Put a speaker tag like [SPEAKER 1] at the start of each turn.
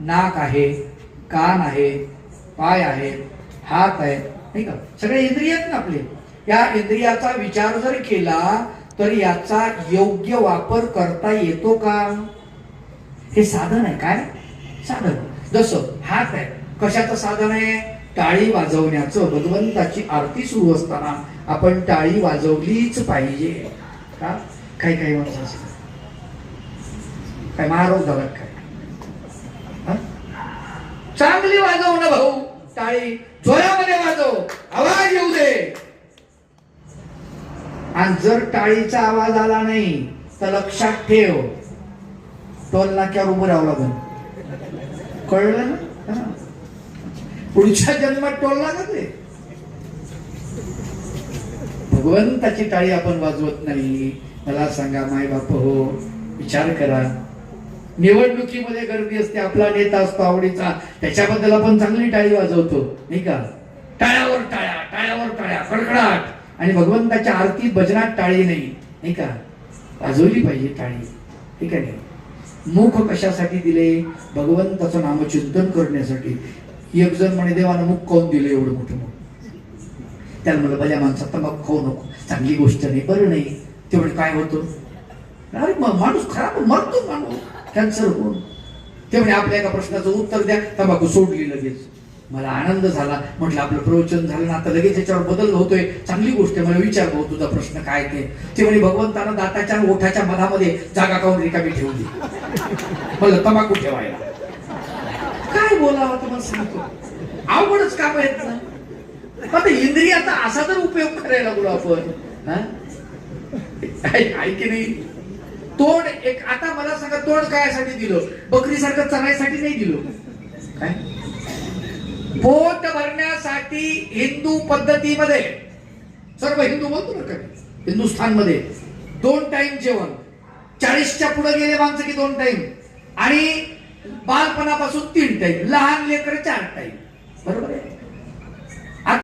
[SPEAKER 1] नाक आहे, कान आहे, पाय आहे, हात आहे, नाही का, सगळे इंद्रिय आहेत ना आपले. या इंद्रियाचा विचार जर केला तर याचा योग्य वापर करता येतो का? हे साधन आहे. काय साधन? जसं हात आहे, कशाचं साधन आहे? टाळी वाजवण्याचं. भगवंताची आरती सुरू असताना आपण टाळी वाजवलीच पाहिजे का? काही काही माणसं असतात, काय महारोग झाला काय? चांगली वाजव ना भाऊ टाळी, जोरामध्ये वाजव, आवाज येऊ दे. आणि जर टाळीचा आवाज आला नाही तर लक्षात ठेव, टोल नाक्यावर उभं राहावं लागेल. कळलं ना? पुढच्या जन्मात टोल लागत आहे. भगवंताची टाळी आपण वाजवत नाही. मला सांगा माय बाप हो, विचार करा. निवडणुकीमध्ये गर्दी असते, आपला नेता असतो आवडीचा, त्याच्याबद्दल आपण चांगली टाळी वाजवतो, नाही का? टाळ्यावर टाळ्या, टाळ्यावर टाळ्या, कडकडाट. आणि भगवंताच्या आरतीत भजनात टाळी नाही, नाही का? वाजवली पाहिजे टाळी, ठीक आहे. मुख कशासाठी दिले? भगवंताचं नामचिंतन करण्यासाठी. एक जण म्हणे देवानं मुख काऊन दिलं एवढं मोठं मुख? त्याला म्हणलं भल्या माणसात तंबाखू खाऊ नको, चांगली गोष्ट नाही, बरं नाही. ते म्हणजे काय होतं? अरे माणूस खराब मरतो, माणूस कॅन्सर होऊन. ते म्हणजे आपल्या एका प्रश्नाचं उत्तर द्या, तंबाखू सोडली लगेच. मला आनंद झाला, म्हटलं आपलं प्रवचन झालं ना, आता लगेच याच्यावर बदल होतोय, चांगली गोष्ट आहे. मला विचार भाऊ तुझा प्रश्न काय ते म्हणे भगवंतानं दाताच्या ओठाच्या मधामध्ये जागा काऊन रिकामी ठेवली? मला तंबाखू ठेवायला. काय बोलावं तुम्हाला सांगतो, अवघडच काम आहेत ना. आता इंद्रियाचा असा जर उपयोग करायला लागलो आपण, आहे की नाही? तोंड एक, आता मला सांगा तोंड कायसाठी दिलं? बकरीसारखं चरायसाठी नाही दिलं. काय? पोट भरण्यासाठी. हिंदू पद्धतीमध्ये, सर्व हिंदू बोलतो ना का, हिंदुस्थानमध्ये 2 टाइम जेवण. 40च्या पुढे गेले माणसं की 2 टाइम, आणि बालपणापासून 3 टाइम, लहान लेकर 4 टाइम.